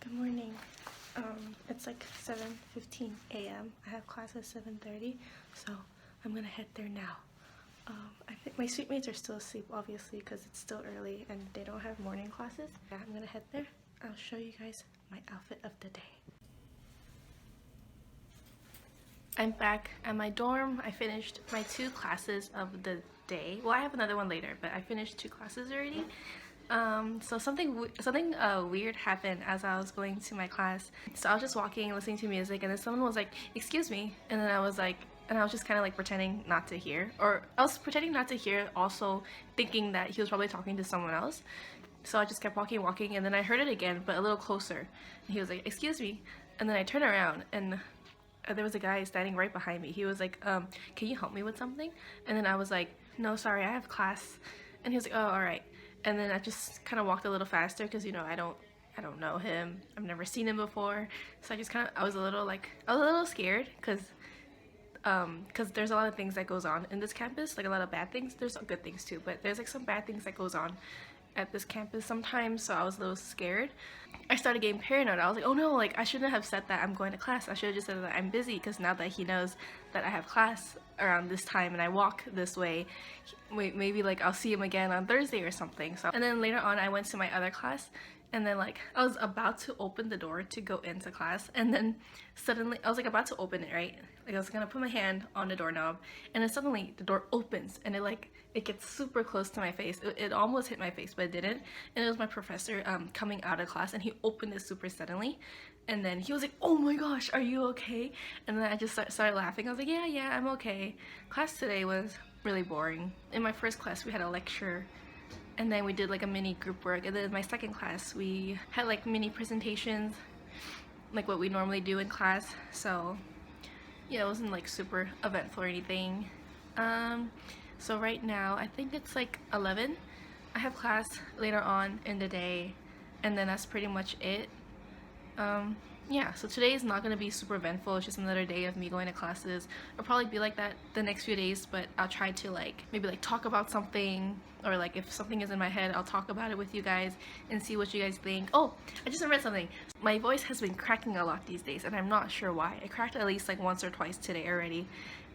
Good morning. It's like 7:15 a.m. I have class at 7:30, so I'm gonna head there now. I think my suite mates are still asleep, obviously, because it's still early and they don't have morning classes. Yeah, I'm gonna head there. I'll show you guys my outfit of the day. I'm back at my dorm. I finished my 2 classes of the day. Well, I have another one later, but I finished 2 classes already. So something weird happened as I was going to my class. So I was just walking, listening to music, and then someone was like, "Excuse me," and then I was just kind of like pretending not to hear, or I was pretending not to hear, also thinking that he was probably talking to someone else. So I just kept walking, and then I heard it again, but a little closer. And he was like, "Excuse me," and then I turned around, and there was a guy standing right behind me. He was like, "Can you help me with something?" And then I was like, "No, sorry, I have class." And he was like, "Oh, all right." And then I just kind of walked a little faster because, you know, I don't know him. I've never seen him before. So I was a little scared because there's a lot of things that goes on in this campus, like a lot of bad things. There's some good things too, but there's like some bad things that goes on at this campus sometimes, so I was a little scared. I started getting paranoid. I was like, oh no, like I shouldn't have said that I'm going to class. I should have just said that I'm busy, because now that he knows that I have class around this time and I walk this way, maybe like I'll see him again on Thursday or something. So, and then later on I went to my other class, and then like I was about to open the door to go into class, and then suddenly I was like about to open it, right? Like I was gonna put my hand on the doorknob, and then suddenly the door opens, and it gets super close to my face. It almost hit my face, but it didn't. And it was my professor coming out of class, and he opened it super suddenly. And then he was like, "Oh my gosh, are you okay?" And then I just started laughing. I was like, yeah, I'm okay. Class today was really boring. In my first class, we had a lecture, and then we did like a mini group work. And then in my second class, we had like mini presentations, like what we normally do in class. So yeah, it wasn't like super eventful or anything. So right now, I think it's like 11. I have class later on in the day, and then that's pretty much it. Yeah, so today is not going to be super eventful. It's just another day of me going to classes. It'll probably be like that the next few days, but I'll try to maybe talk about something, or like if something is in my head, I'll talk about it with you guys and see what you guys think. Oh, I just remembered something. My voice has been cracking a lot these days, and I'm not sure why. It cracked at least like once or twice today already,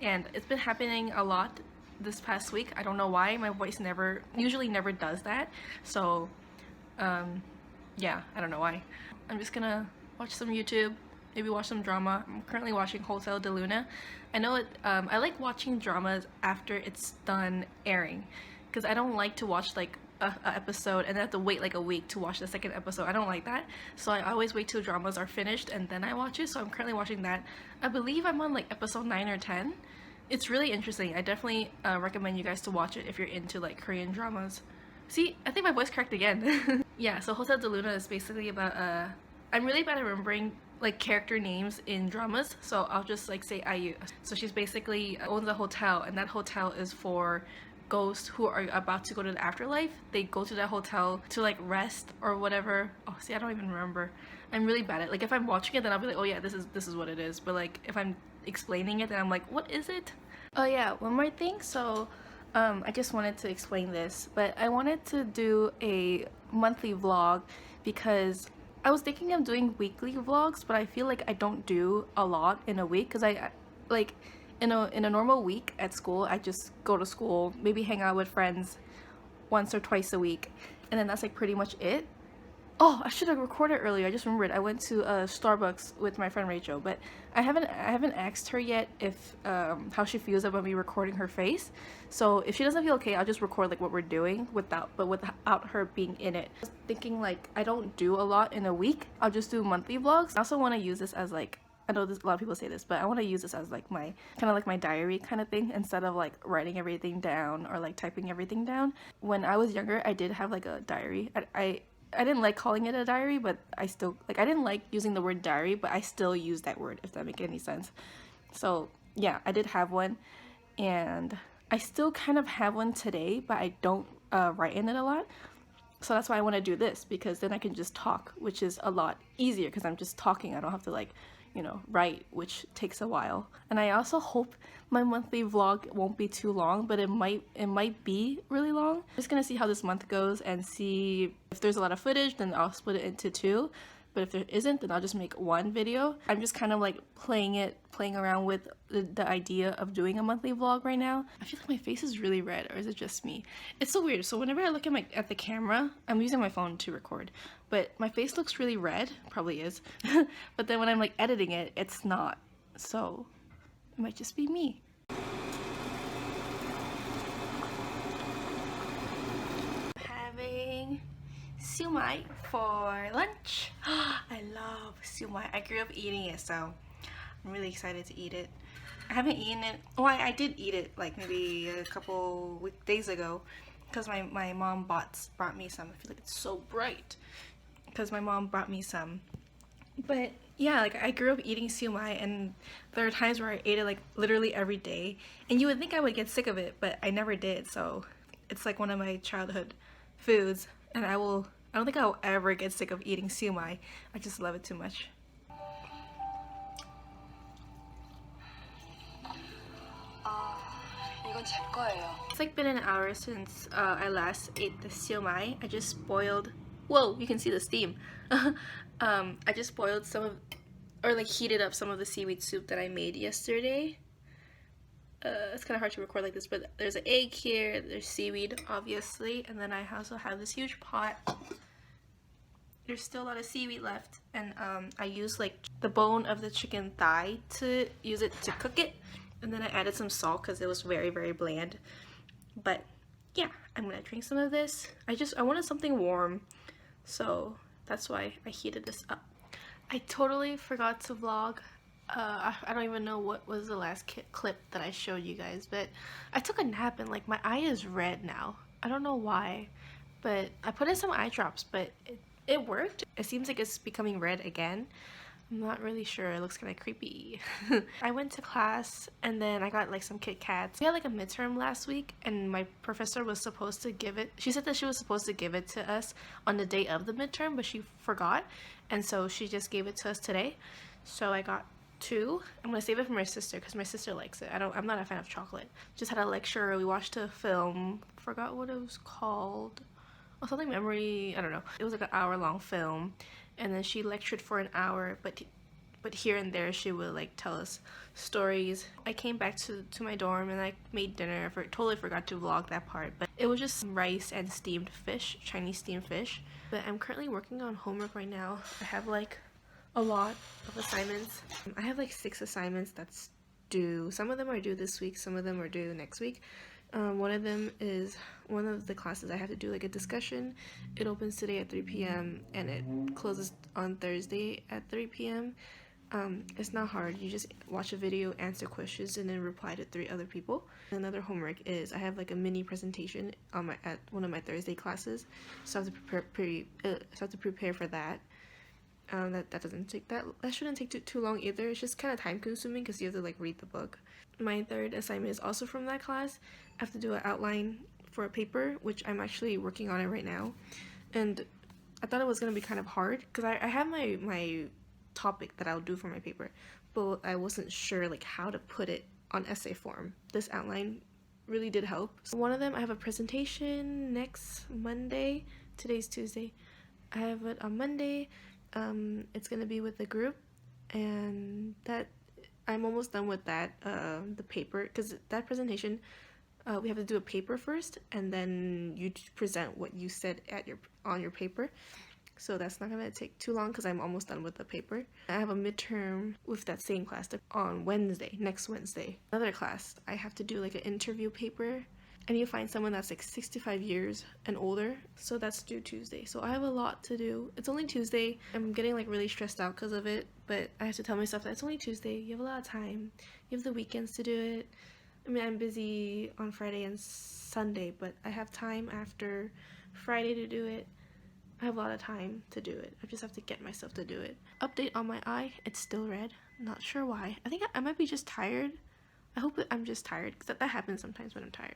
and it's been happening a lot this past week. I don't know why. My voice usually never does that. So yeah, I don't know why. I'm just gonna watch some YouTube, maybe watch some drama. I'm currently watching Hotel de Luna. I know I like watching dramas after it's done airing, because I don't like to watch like a episode and then have to wait like a week to watch the second episode. I don't like that, so I always wait till dramas are finished and then I watch it. So I'm currently watching that. I believe I'm on like episode 9 or 10. It's really interesting. I definitely recommend you guys to watch it if you're into like Korean dramas. See, I think my voice cracked again. Yeah, so Hotel de Luna is basically about I'm really bad at remembering like character names in dramas, so I'll just like say IU. So she's basically owns a hotel, and that hotel is for ghosts who are about to go to the afterlife. They go to that hotel to like rest or whatever. Oh, see, I don't even remember. I'm really bad at, like, if I'm watching it, then I'll be like, oh yeah, this is what it is. But like if I'm explaining it, then I'm like, what is it? Oh yeah, one more thing. So I just wanted to explain this, but I wanted to do a monthly vlog because I was thinking of doing weekly vlogs, but I feel like I don't do a lot in a week, because I like in a normal week at school, I just go to school, maybe hang out with friends once or twice a week, and then that's like pretty much it. Oh, I should have recorded earlier. I just remembered. I went to Starbucks with my friend Rachel, but I haven't asked her yet if how she feels about me recording her face. So if she doesn't feel okay, I'll just record like what we're doing without her being in it. I was thinking like I don't do a lot in a week. I'll just do monthly vlogs. I also want to use this as like, I know a lot of people say this, but I want to use this as like my kind of like my diary kind of thing, instead of like writing everything down or like typing everything down. When I was younger, I did have like a diary. I didn't like calling it a diary, but I still, like, I didn't like using the word diary, but I still use that word, if that makes any sense. So yeah, I did have one, and I still kind of have one today, but I don't write in it a lot. So that's why I want to do this, because then I can just talk, which is a lot easier because I'm just talking. I don't have to like, you know, write, which takes a while. And I also hope my monthly vlog won't be too long, but it might be really long. I'm just gonna see how this month goes and see if there's a lot of footage, then I'll split it into 2. but if there isn't, then I'll just make one video. I'm just kind of like playing around with the idea of doing a monthly vlog right now. I feel like my face is really red, or is it just me? It's so weird. So whenever I look at the camera, I'm using my phone to record, but my face looks really red, probably is, but then when I'm like editing it, it's not. So it might just be me. Having siu mai for lunch. I love siu mai. I grew up eating it, so I'm really excited to eat it. I haven't eaten it. Well, I did eat it like maybe a couple days ago because my mom brought me some. I feel like it's so bright because my mom brought me some. But yeah, like I grew up eating siu mai, and there are times where I ate it like literally every day, and you would think I would get sick of it, but I never did. So it's like one of my childhood foods, and I don't think I'll ever get sick of eating siu mai. I just love it too much. It's like been an hour since I last ate the siu mai. I just boiled. Whoa, you can see the steam. I just boiled some of, or like heated up some of the seaweed soup that I made yesterday. It's kind of hard to record like this, but there's an egg here, there's seaweed obviously, and then I also have this huge pot. There's still a lot of seaweed left, and I used like the bone of the chicken thigh to use it to cook it, and then I added some salt because it was very, very bland. But yeah, I'm gonna drink some of this. I wanted something warm, so that's why I heated this up. I totally forgot to vlog. I don't even know what was the last clip that I showed you guys, but I took a nap and like my eye is red now. I don't know why, but I put in some eye drops, but it worked. It seems like it's becoming red again. I'm not really sure. It looks kind of creepy. I went to class and then I got like some Kit Kats. We had like a midterm last week, and my professor was supposed to give it. She said that she was supposed to give it to us on the day of the midterm, but she forgot, and so she just gave it to us today. So I got 2. I'm gonna save it for my sister because my sister likes it. I'm not a fan of chocolate. Just had a lecture. We watched a film. Forgot what it was called. Or something memory. I don't know. It was like an hour-long film, and then she lectured for an hour. But here and there she would like tell us stories. I came back to my dorm and I made dinner. I totally forgot to vlog that part, but it was just rice and steamed fish, Chinese steamed fish. But I'm currently working on homework right now. I have like a lot of assignments. I have like 6 assignments that's due. Some of them are due this week, some of them are due next week. One of them is one of the classes I have to do like a discussion. It opens today at 3 p.m. and it closes on Thursday at 3 p.m. It's not hard. You just watch a video, answer questions, and then reply to 3 other people. Another homework is I have like a mini presentation on at one of my Thursday classes, so I have to prepare for that. That shouldn't take too long either. It's just kind of time consuming because you have to like read the book. My third assignment is also from that class. I have to do an outline for a paper, which I'm actually working on it right now, and I thought it was gonna be kind of hard because I have my topic that I'll do for my paper, but I wasn't sure like how to put it on essay form. This outline really did help. So one of them, I have a presentation next Monday. Today's Tuesday. I have it on Monday. It's gonna be with the group, and that I'm almost done with that. The paper, because that presentation, we have to do a paper first, and then you present what you said on your paper. So that's not gonna take too long because I'm almost done with the paper. I have a midterm with that same class on Wednesday, next Wednesday. Another class, I have to do like an interview paper. I need to find someone that's like 65 years and older, so that's due Tuesday. So I have a lot to do. It's only Tuesday. I'm getting like really stressed out because of it, but I have to tell myself that it's only Tuesday. You have a lot of time. You have the weekends to do it. I mean, I'm busy on Friday and Sunday, but I have time after Friday to do it. I have a lot of time to do it. I just have to get myself to do it. Update on my eye. It's still red. Not sure why. I think I might be just tired. I hope that I'm just tired because that happens sometimes when I'm tired.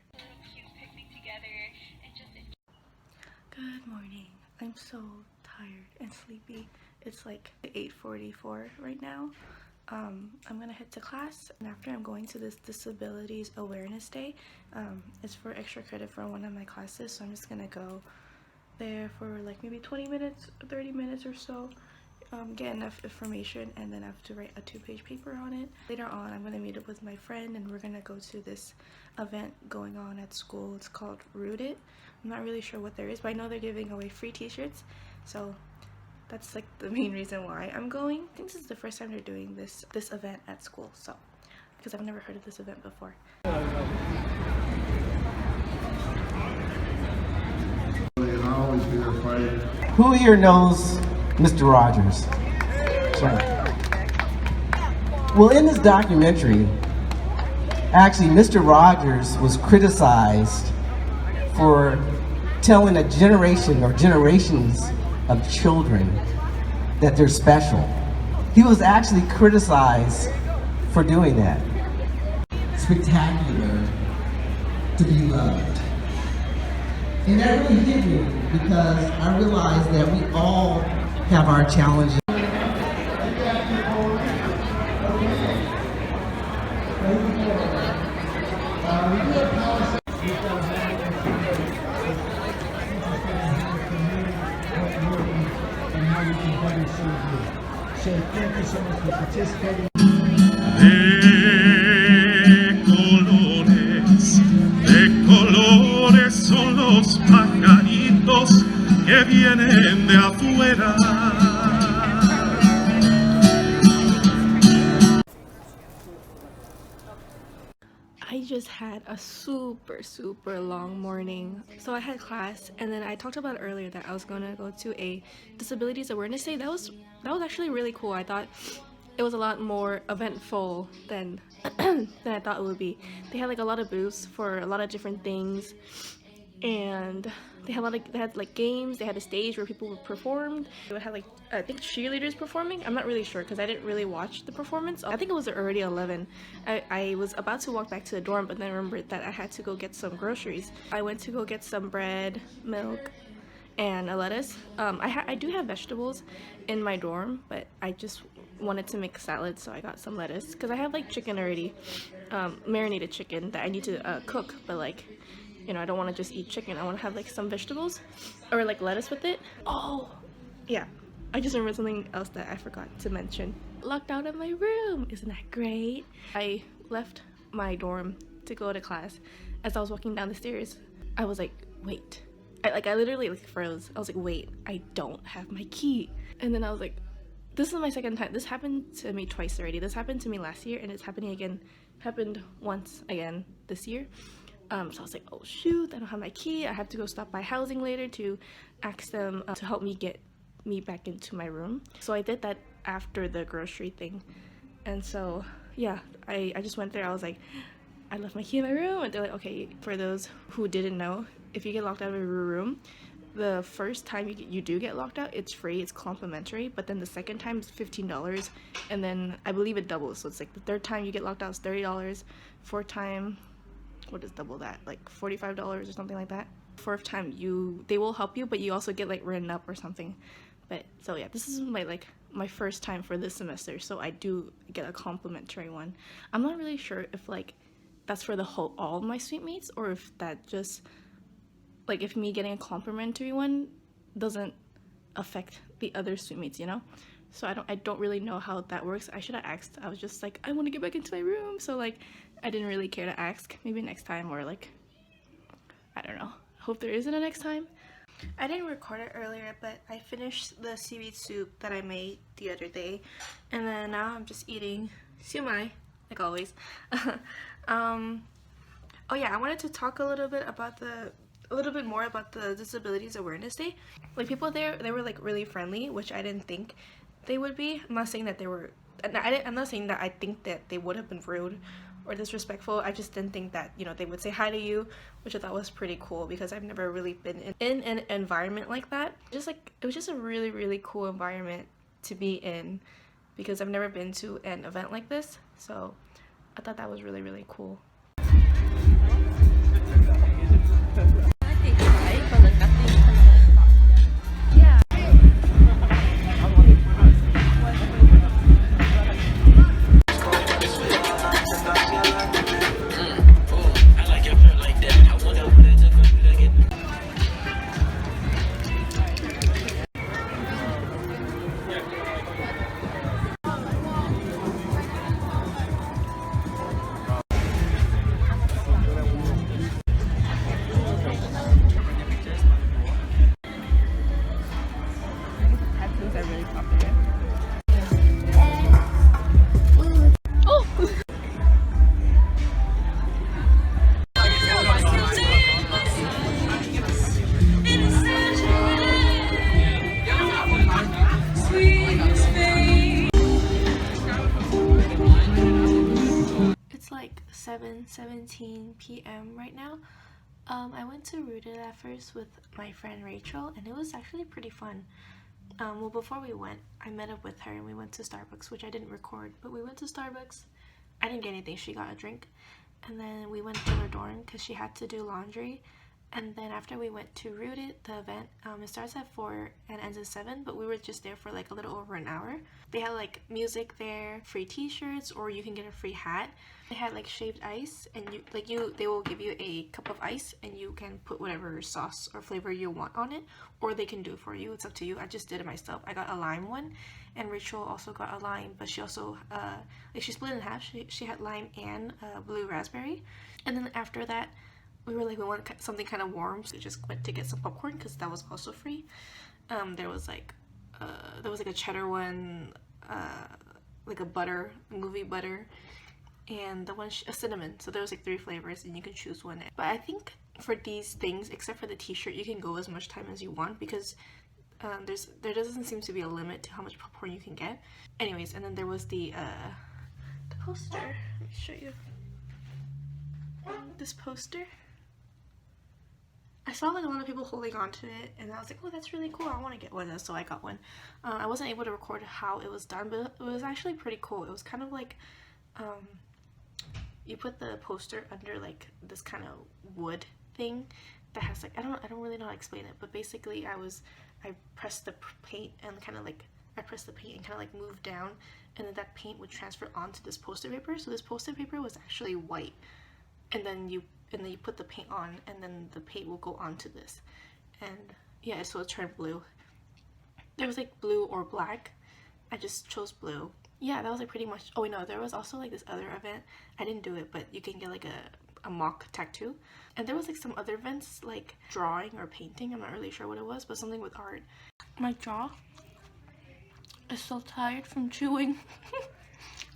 Good morning. I'm so tired and sleepy. It's like 8:44 right now. I'm gonna head to class, and after I'm going to this Disabilities Awareness Day. It's for extra credit for one of my classes, so I'm just gonna go there for like maybe 20 minutes, 30 minutes or so. get enough information, and then I have to write a 2-page paper on it. Later on, I'm going to meet up with my friend and we're going to go to this event going on at school. It's called Rooted. I'm not really sure what there is, but I know they're giving away free t-shirts, so that's like the main reason why I'm going. I think this is the first time they're doing this event at school, so because I've never heard of this event before. Who here knows Mr. Rogers? Sure. Well, in this documentary, actually Mr. Rogers was criticized for telling a generation or generations of children that they're special. He was actually criticized for doing that. Spectacular to be loved. And that really hit me because I realized that we all have our challenges. So thank you so much for participating. De colores son los pajaritos que vienen de afuera. I just had a super long morning. So I had class, and then I talked about earlier that I was gonna go to a disabilities awareness day. That was actually really cool. I thought it was a lot more eventful than than I thought it would be. They had like a lot of booths for a lot of different things, and they had like games. They had a stage where people performed. They would have like, I think, cheerleaders performing. I'm not really sure because I didn't really watch the performance. I think it was already 11. I was about to walk back to the dorm, but then I remembered that I had to go get some groceries. I went to go get some bread, milk, and a lettuce. I do have vegetables in my dorm, but I just wanted to make salad, so I got some lettuce because I have like chicken already, marinated chicken that I need to cook, but like, you know, I don't want to just eat chicken. I want to have like some vegetables or like lettuce with it. Oh yeah, I just remembered something else that I forgot to mention. Locked out of my room, isn't that great? I left my dorm to go to class. As I was walking down the stairs, I was like, wait, I literally like froze. I was like, wait, I don't have my key. And then I was like, this is my second time. This happened to me twice already. This happened to me last year, and it's happened once again this year. So I was like, oh shoot, I don't have my key. I have to go stop by housing later to ask them to help me get me back into my room. So I did that after the grocery thing. And so yeah, I just went there. I was like, I left my key in my room, and they're like, okay, for those who didn't know, if you get locked out of your room, the first time you do get locked out, it's free, it's complimentary, but then the second time is $15, and then I believe it doubles. So it's like the third time you get locked out is $30, fourth time, what is double that, like $45 or something like that. Fourth time they will help you, but you also get like written up or something. But so yeah, this is my first time for this semester, so I do get a complimentary one. I'm not really sure if like that's for all of my suite mates, or if that just like, if me getting a complimentary one doesn't affect the other suite mates, you know? So I don't really know how that works. I should have asked. I was just like, I want to get back into my room, so like I didn't really care to ask. Maybe next time, or like, I don't know. Hope there isn't a next time. I didn't record it earlier, but I finished the seaweed soup that I made the other day, and then now I'm just eating siumai, like always. Oh yeah, I wanted to talk a little bit more about the Disabilities Awareness Day. Like, people there, they were like really friendly, which I didn't think they would be. I'm not saying that they were, I'm not saying that I think that they would have been rude or disrespectful. I just didn't think that, you know, they would say hi to you, which I thought was pretty cool because I've never really been in an environment like that. Just like, it was just a really cool environment to be in because I've never been to an event like this. So I thought that was really cool. It's like 7:17 p.m. right now. I went to Rooted at first with my friend Rachel, and it was actually pretty fun. Well, before we went, I met up with her and we went to Starbucks, which I didn't record, but we went to Starbucks. I didn't get anything, she got a drink. And then we went to her dorm because she had to do laundry. And then after we went to Rooted, the event, it starts at 4 and ends at 7, but we were just there for like a little over an hour. They had like music there, free t-shirts, or you can get a free hat. They had like shaved ice, and they will give you a cup of ice and you can put whatever sauce or flavor you want on it, or they can do it for you. It's up to you. I just did it myself. I got a lime one, and Rachel also got a lime, but she also she split it in half. She had lime and blue raspberry. And then after that, we want something kind of warm, so we just went to get some popcorn because that was also free. There was like a cheddar one, like a butter, movie butter, and the one a cinnamon. So there was like 3 flavors, and you can choose one. But I think for these things, except for the t-shirt, you can go as much time as you want because there doesn't seem to be a limit to how much popcorn you can get. Anyways, and then there was the poster. Let me show you this poster. I saw like a lot of people holding on to it, and I was like, oh, that's really cool, I want to get one, so I got one. I wasn't able to record how it was done, but it was actually pretty cool. It was kind of like you put the poster under like this kind of wood thing that has like, I don't really know how to explain it, but basically I pressed the paint and kind of like moved down, and then that paint would transfer onto this poster paper. So this poster paper was actually white, and then you put the paint on, and then the paint will go onto this, and yeah, so it turned blue. There was like blue or black. I just chose blue. Yeah, that was like pretty much. Oh wait, no, there was also like this other event. I didn't do it, but you can get like a mock tattoo, and there was like some other events like drawing or painting. I'm not really sure what it was, but something with art. My jaw is so tired from chewing.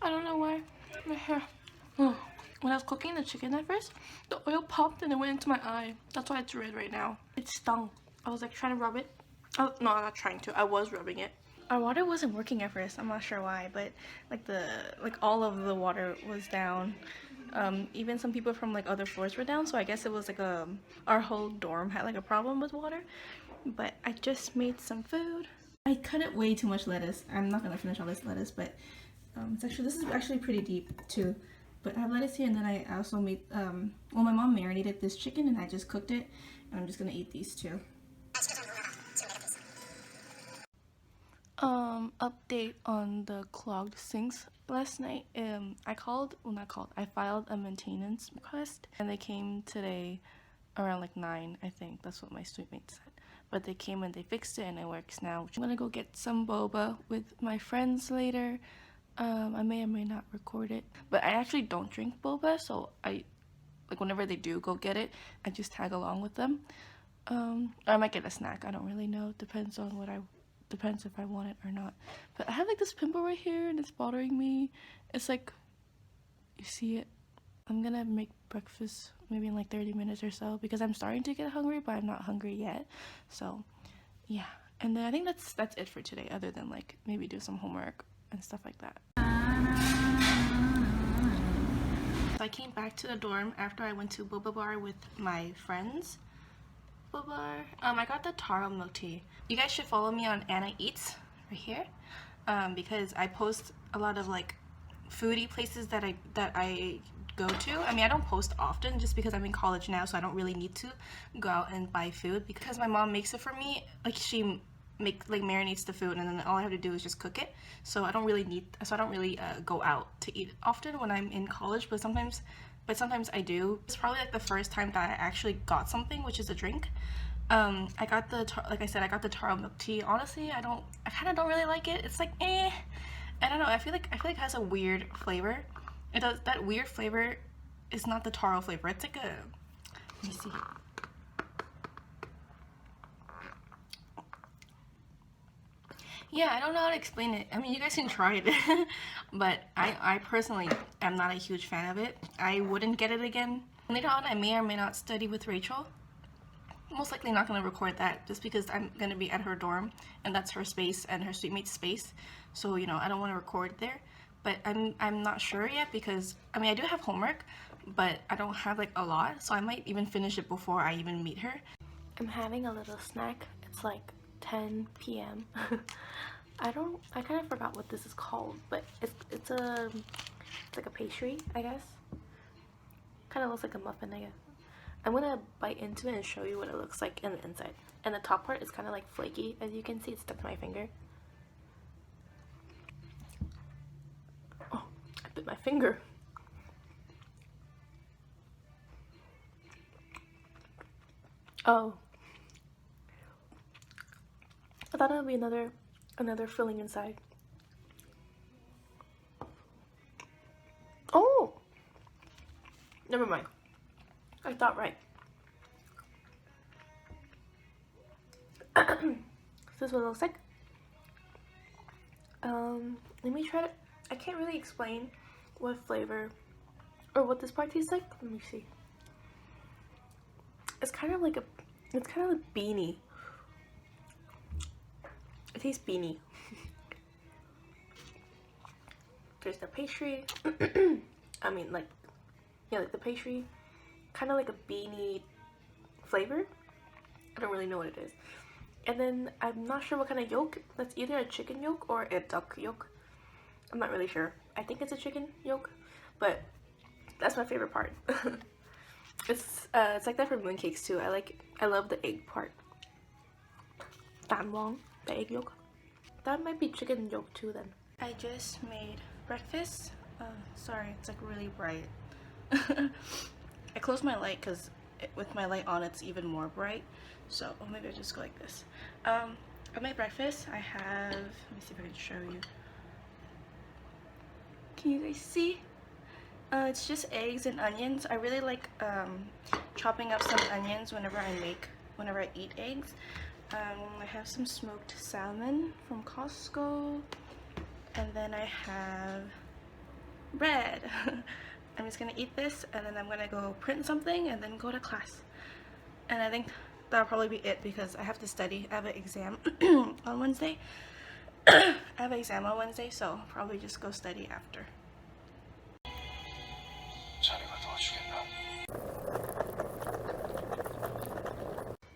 I don't know why. My hair. When I was cooking the chicken at first, the oil popped and it went into my eye. That's why it's red right now. It stung. I was like trying to rub it. Oh no, I'm not trying to. I was rubbing it. Our water wasn't working at first. I'm not sure why, but like all of the water was down. Even some people from like other floors were down. So I guess it was like our whole dorm had like a problem with water. But I just made some food. I cut it way too much lettuce. I'm not gonna finish all this lettuce, but this is actually pretty deep too. But I have lettuce here, and then I also made, well, my mom marinated this chicken, and I just cooked it, and I'm just gonna eat these too. Update on the clogged sinks. Last night, I filed a maintenance request, and they came today around like 9, I think. That's what my student said. But they came and they fixed it, and it works now. I'm gonna go get some boba with my friends later. I may or may not record it, but I actually don't drink boba, so whenever they do go get it, I just tag along with them. Or I might get a snack. I don't really know. Depends if I want it or not. But I have like this pimple right here, and it's bothering me. It's like, you see it. I'm gonna make breakfast maybe in like 30 minutes or so because I'm starting to get hungry, but I'm not hungry yet. So yeah, and then I think that's it for today, other than like maybe do some homework and stuff like that. So I came back to the dorm after I went to Boba Bar with my friends. Boba Bar. I got the taro milk tea. You guys should follow me on Anna Eats right here, because I post a lot of like foodie places that I go to. I mean, I don't post often just because I'm in college now, so I don't really need to go out and buy food because my mom makes it for me. Like she marinates the food, and then all I have to do is just cook it. So I don't really go out to eat often when I'm in college, but sometimes I do. It's probably like the first time that I actually got something, which is a drink. I got the taro milk tea. Honestly, I kind of don't really like it. It's like I don't know. I feel like it has a weird flavor. It does. That weird flavor is not the taro flavor. It's like let me see. Yeah, I don't know how to explain it. I mean, you guys can try it, but I personally am not a huge fan of it. I wouldn't get it again. Later on, I may or may not study with Rachel. Most likely not going to record that just because I'm going to be at her dorm and that's her space and her suite mate's space. So, you know, I don't want to record there. But I'm not sure yet because, I mean, I do have homework, but I don't have like a lot. So I might even finish it before I even meet her. I'm having a little snack. It's like 10 p.m. I kind of forgot what this is called, but it's like a pastry, I guess. Kind of looks like a muffin, I guess. I'm gonna bite into it and show you what it looks like in the inside. And the top part is kind of like flaky, as you can see. It's stuck to my finger. Oh, I bit my finger. Oh, I thought it would be another filling inside. Oh, never mind. I thought right. This is what it looks like. Let me try to. I can't really explain what flavor or what this part tastes like. Let me see. It's kind of like beanie. It tastes beanie. There's the pastry. I mean, like, yeah, like the pastry. Kind of like a beanie flavor. I don't really know what it is. And then I'm not sure what kind of yolk. That's either a chicken yolk or a duck yolk. I'm not really sure. I think it's a chicken yolk, but that's my favorite part. It's like that for mooncakes too. I love the egg part. Dan wong, the egg yolk. That might be chicken yolk too then. I just made breakfast. Sorry, it's like really bright. I closed my light because with my light on it's even more bright. So maybe I'll just go like this. I made breakfast. I have, let me see if I can show you. Can you guys see? It's just eggs and onions. I really like chopping up some onions whenever I eat eggs. I have some smoked salmon from Costco, and then I have bread. I'm just gonna eat this and then I'm gonna go print something and then go to class. And I think that'll probably be it because I have to study. I have an exam on Wednesday. I have an exam on Wednesday, so I'll probably just go study after.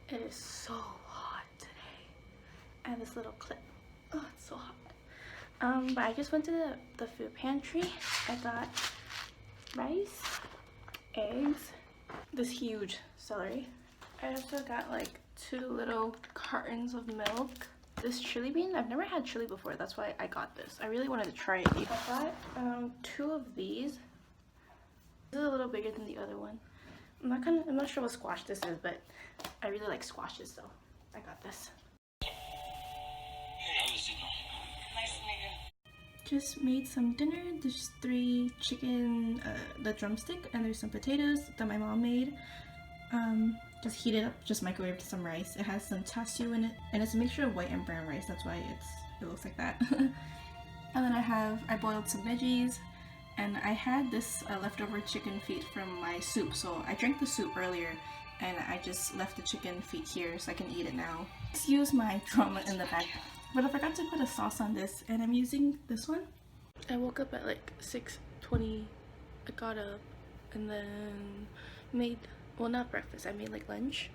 It is so hot today. I have this little clip. Oh, it's so hot. But I just went to the food pantry. I got rice, eggs, this huge celery. I also got like 2 little cartons of milk. This chili bean, I've never had chili before, that's why I got this. I really wanted to try it. I got 2 of these. This is a little bigger than the other one. I'm not sure what squash this is, but I really like squashes, so I got this. Just made some dinner. There's 3 chicken, the drumstick, and there's some potatoes that my mom made. Just heat it up, just microwaved some rice. It has some char siu in it, and it's a mixture of white and brown rice. That's why it looks like that. And then I boiled some veggies, and I had this leftover chicken feet from my soup. So I drank the soup earlier, and I just left the chicken feet here so I can eat it now. Let's use my drum in the back. But I forgot to put a sauce on this, and I'm using this one. I woke up at like 6:20. I got up and then made, well, not breakfast, I made like lunch.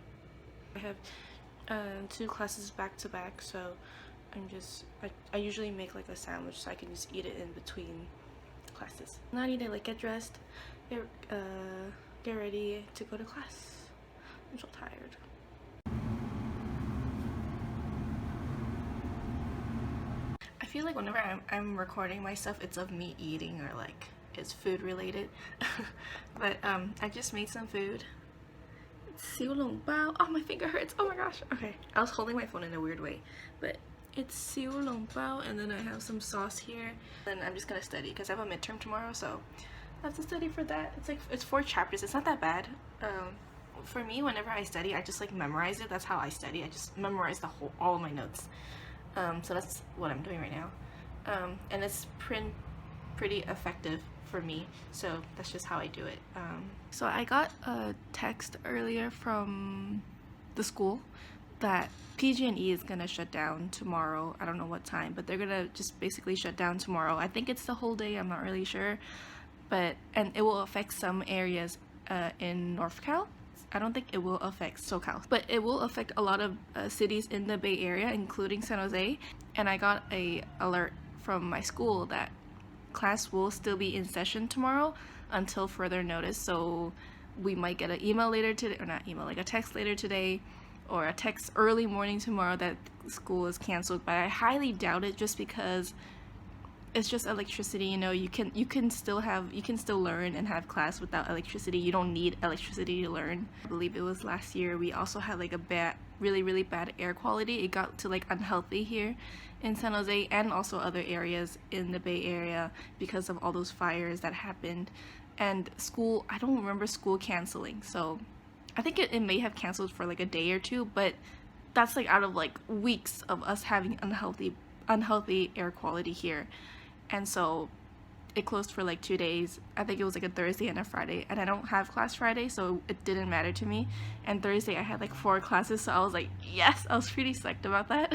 I have 2 classes back to back, so I usually make like a sandwich so I can just eat it in between classes. Now I need to like get dressed, get ready to go to class. I'm so tired. I feel like whenever I'm recording myself, it's of me eating or like it's food related. But I just made some food. It's siu long bao. Oh, my finger hurts. Oh my gosh. Okay, I was holding my phone in a weird way, but it's siu long bao, and then I have some sauce here. Then I'm just gonna study because I have a midterm tomorrow, so I have to study for that. It's 4 chapters. It's not that bad. For me, whenever I study, I just like memorize it. That's how I study. I just memorize all of my notes. So that's what I'm doing right now. And it's pretty effective for me, so that's just how I do it. So I got a text earlier from the school that PG&E is gonna shut down tomorrow. I don't know what time, but they're gonna just basically shut down tomorrow. I think it's the whole day, I'm not really sure, and it will affect some areas in North Cal. I don't think it will affect SoCal, but it will affect a lot of cities in the Bay Area, including San Jose. And I got a alert from my school that class will still be in session tomorrow until further notice. So we might get an email later today, or not email, like a text later today, or a text early morning tomorrow that school is canceled. But I highly doubt it, just because it's just electricity. You know, you can still learn and have class without electricity. You don't need electricity to learn. I believe it was last year we also had like a really bad air quality. It got to like unhealthy here in San Jose and also other areas in the Bay Area because of all those fires that happened. And school, I don't remember school canceling, so I think it may have canceled for like a day or two, but that's like out of like weeks of us having unhealthy air quality here. And so it closed for like 2 days. I think it was like a Thursday and a Friday, and I don't have class Friday, so it didn't matter to me. And Thursday I had like 4 classes, so I was like, yes, I was pretty psyched about that.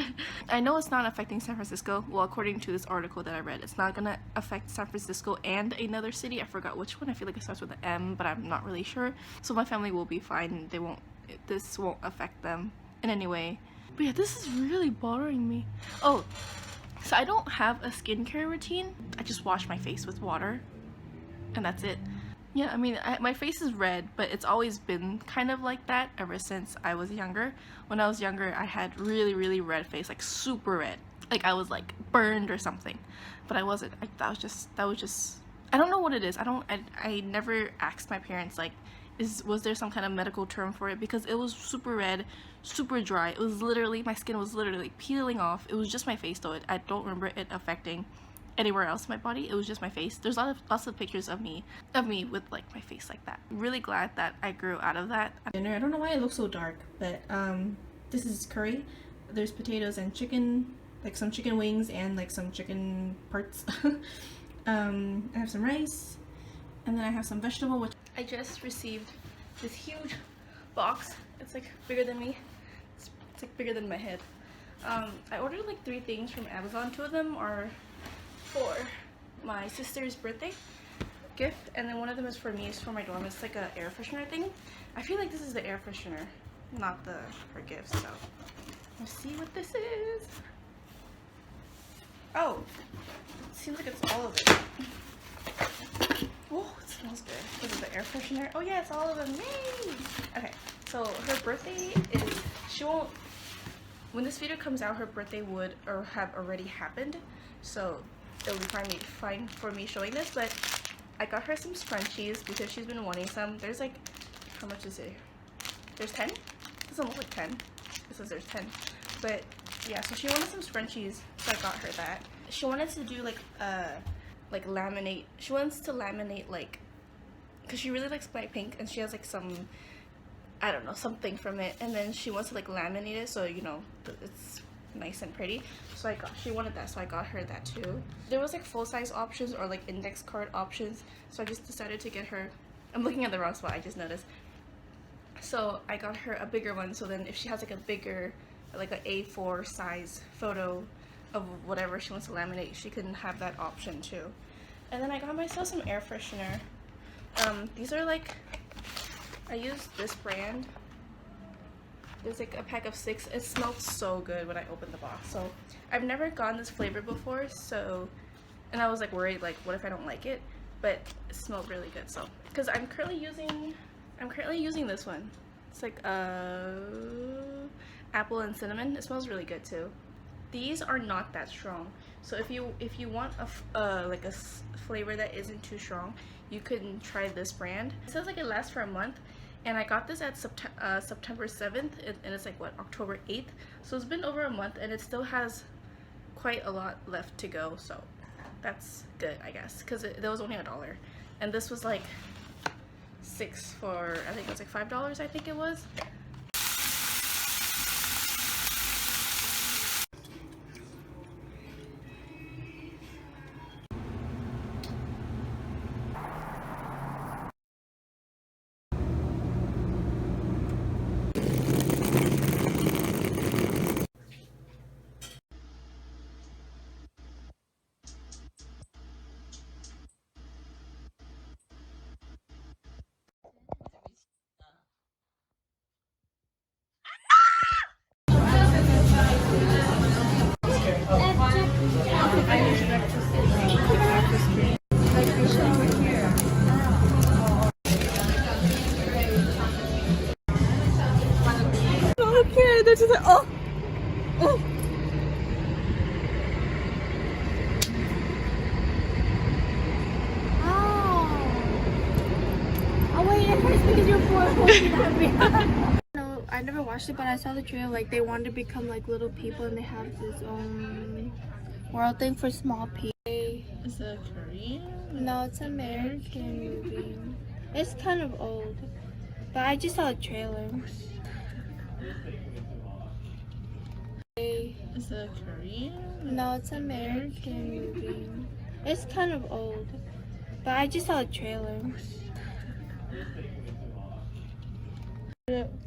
I know it's not affecting San Francisco. Well, according to this article that I read, it's not gonna affect San Francisco and another city. I forgot which one. I feel like it starts with an M, but I'm not really sure. So my family will be fine. This won't affect them in any way. But yeah, this is really bothering me. Oh, so I don't have a skincare routine. I just wash my face with water, and that's it. Yeah, I mean, my face is red, but it's always been kind of like that ever since I was younger. When I was younger, I had really red face, like super red. Like I was like burned or something, but I wasn't. That was just. I don't know what it is. I never asked my parents like, was there some kind of medical term for it, because it was super red, super dry. It was literally, my skin was literally peeling off. It was just my face though. I don't remember it affecting anywhere else in my body. It was just my face. There's lots of pictures of me with like my face like that. I'm really glad that I grew out of that. Dinner. I don't know why it looks so dark, but this is curry. There's potatoes and chicken, like some chicken wings and like some chicken parts. I have some rice, and then I have some vegetable, which I just received this huge box. It's like bigger than me. It's like bigger than my head. I ordered like 3 things from Amazon. 2 of them are for my sister's birthday gift, and then one of them is for me. It's for my dorm. It's like an air freshener thing. I feel like this is the air freshener, not her gift. So let's see what this is. Oh, it seems like it's all of it. Oh, it smells good. This is the air freshener. Oh yeah, it's all of them. Yay! Okay, so her birthday is, when this video comes out, her birthday would or have already happened, so it'll be fine for me showing this. But I got her some scrunchies because she's been wanting some. There's like, how much is it? There's 10? It doesn't look like 10. It says there's 10. But yeah, so she wanted some scrunchies, so I got her that. She wanted to do like laminate. She wants to laminate, like, because she really likes Blackpink, and she has like some, I don't know, something from it, and then she wants to like laminate it so, you know, it's nice and pretty. So she wanted that, so I got her that too. There was like full-size options or like index card options, so I just decided to get her. I'm looking at the wrong spot, I just noticed. So I got her a bigger one, so then if she has like a bigger, like an A4 size photo of whatever she wants to laminate, she can have that option too. And then I got myself some air freshener. These are like, I used this brand. There's like a pack of 6. It smelled so good when I opened the box. So I've never gotten this flavor before, so, and I was like worried, like what if I don't like it? But it smelled really good. So because I'm currently using this one. It's like apple and cinnamon. It smells really good too. These are not that strong, so if you want like a flavor that isn't too strong, you can try this brand. It says like it lasts for a month, and I got this at September 7th, and it's like what, October 8th, so it's been over a month, and it still has quite a lot left to go, so that's good, I guess, because there was only $1, and this was like 6 for, I think it was like $5, I think it was. because you're 4 No, I never watched it, but I saw the trailer. Like they wanted to become like little people, and they have this world thing for small people. Is it Korean? No, it's an American movie. It's kind of old, but I just saw the trailer. Is it Korean? No, it's an American movie. It's kind of old, but I just saw the trailer.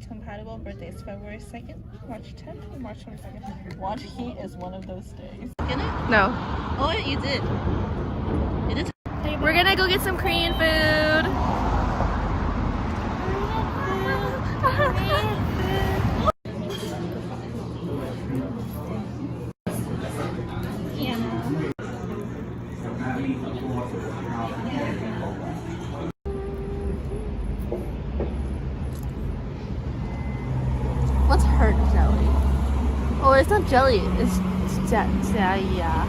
Compatible birthdays February 2nd, March 10th, and March 22nd. Watch Heat is one of those days. No. Oh, wait, you did. You did. We're gonna go get some Korean food. What's her jelly? Oh, it's not jelly. It's yeah.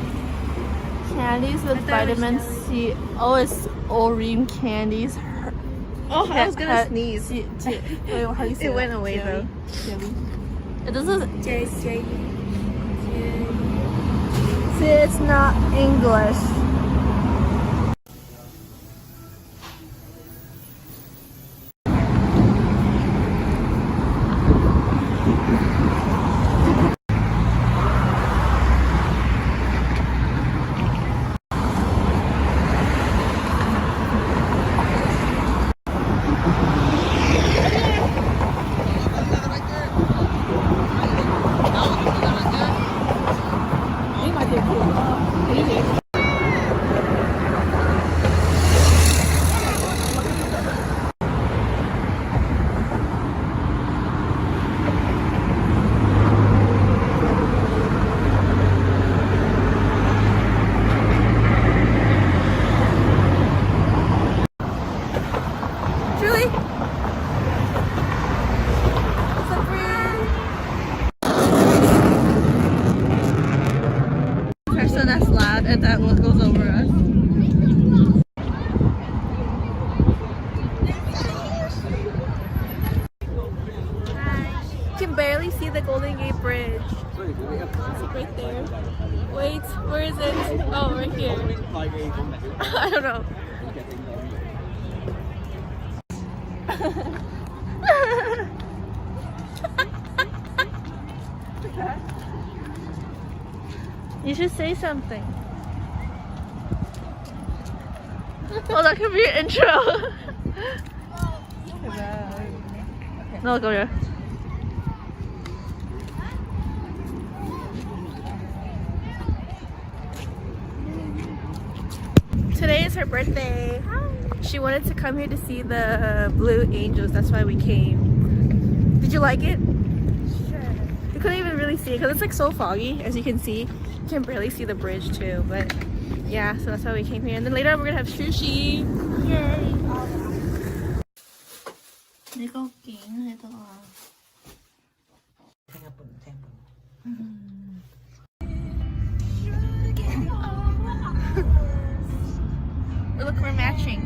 Candies with vitamin C. Oh, it's Oreem candies. Oh, I was gonna sneeze. Wait, how do you say It that? went away though. Jelly. It doesn't. J. See, it's not English. Julie. Person that's loud and that what goes over us. You can barely see the Golden Gate Bridge. It's like right there. Wait, where is it? Oh, right here. I don't know. You should say something. Oh, that could be your intro. No, go here. Today is her birthday. She wanted to come here to see the Blue Angels. That's why we came. Did you like it? Sure. You couldn't even really see it because it's like so foggy, as you can see. You can barely see the bridge too, but yeah, so that's why we came here. And then later on we're gonna have sushi. Yay. 내가 게임 해다가 Look, we're matching.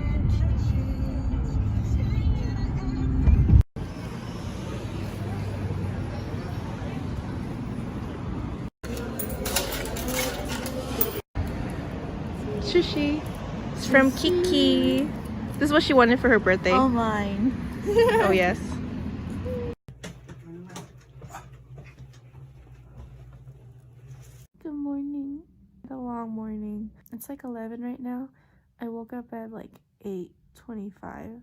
Sushi. It's from Kiki. This is what she wanted for her birthday. Oh mine. Oh yes. Good morning. It's a long morning. It's like 11 right now. I woke up at like 8:25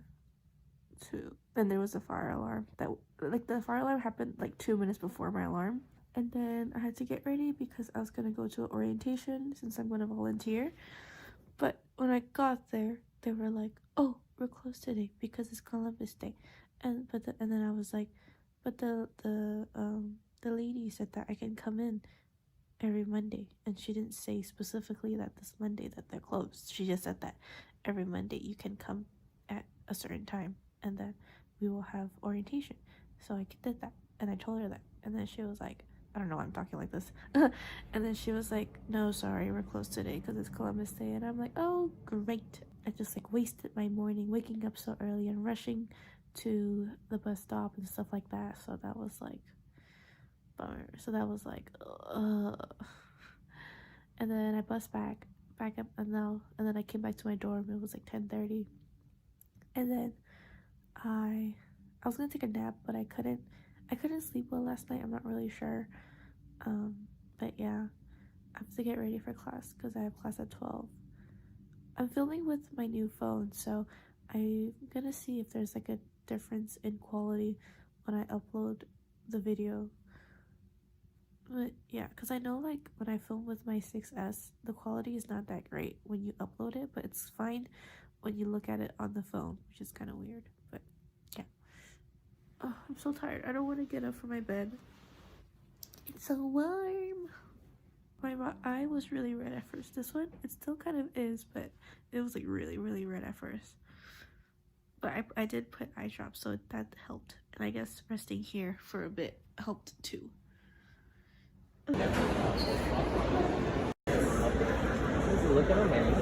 then there was a fire alarm that the fire alarm happened like 2 minutes before my alarm, and then I had to get ready because I was gonna go to an orientation since I'm gonna volunteer. But when I got there, they were like, "Oh, we're closed today because it's Columbus Day," and then I was like, "But the lady said that I can come in every Monday," and she didn't say specifically that this Monday that they're closed. She just said that every Monday you can come at a certain time, and then we will have orientation. So I did that, and I told her that, and then she was like, I don't know why I'm talking like this. And then she was like, "No, sorry, we're closed today because it's Columbus Day." And I'm like, "Oh, great." I just like wasted my morning waking up so early and rushing to the bus stop and stuff like that. So that was like bummer. So that was like and then I bus back up and then I came back to my dorm. It was like 10:30. And then I was gonna take a nap, but I couldn't sleep well last night. I'm not really sure. But yeah, I have to get ready for class because I have class at 12. I'm filming with my new phone, so I'm gonna see if there's like a difference in quality when I upload the video. But yeah, because I know like when I film with my 6S, the quality is not that great when you upload it, but it's fine when you look at it on the phone, which is kind of weird. But yeah. Oh, I'm so tired. I don't want to get up from my bed. It's so warm. My eye was really red at first. This one, it still kind of is, but it was like really, really red at first. But I did put eye drops, so that helped. And I guess resting here for a bit helped too. Look at her man.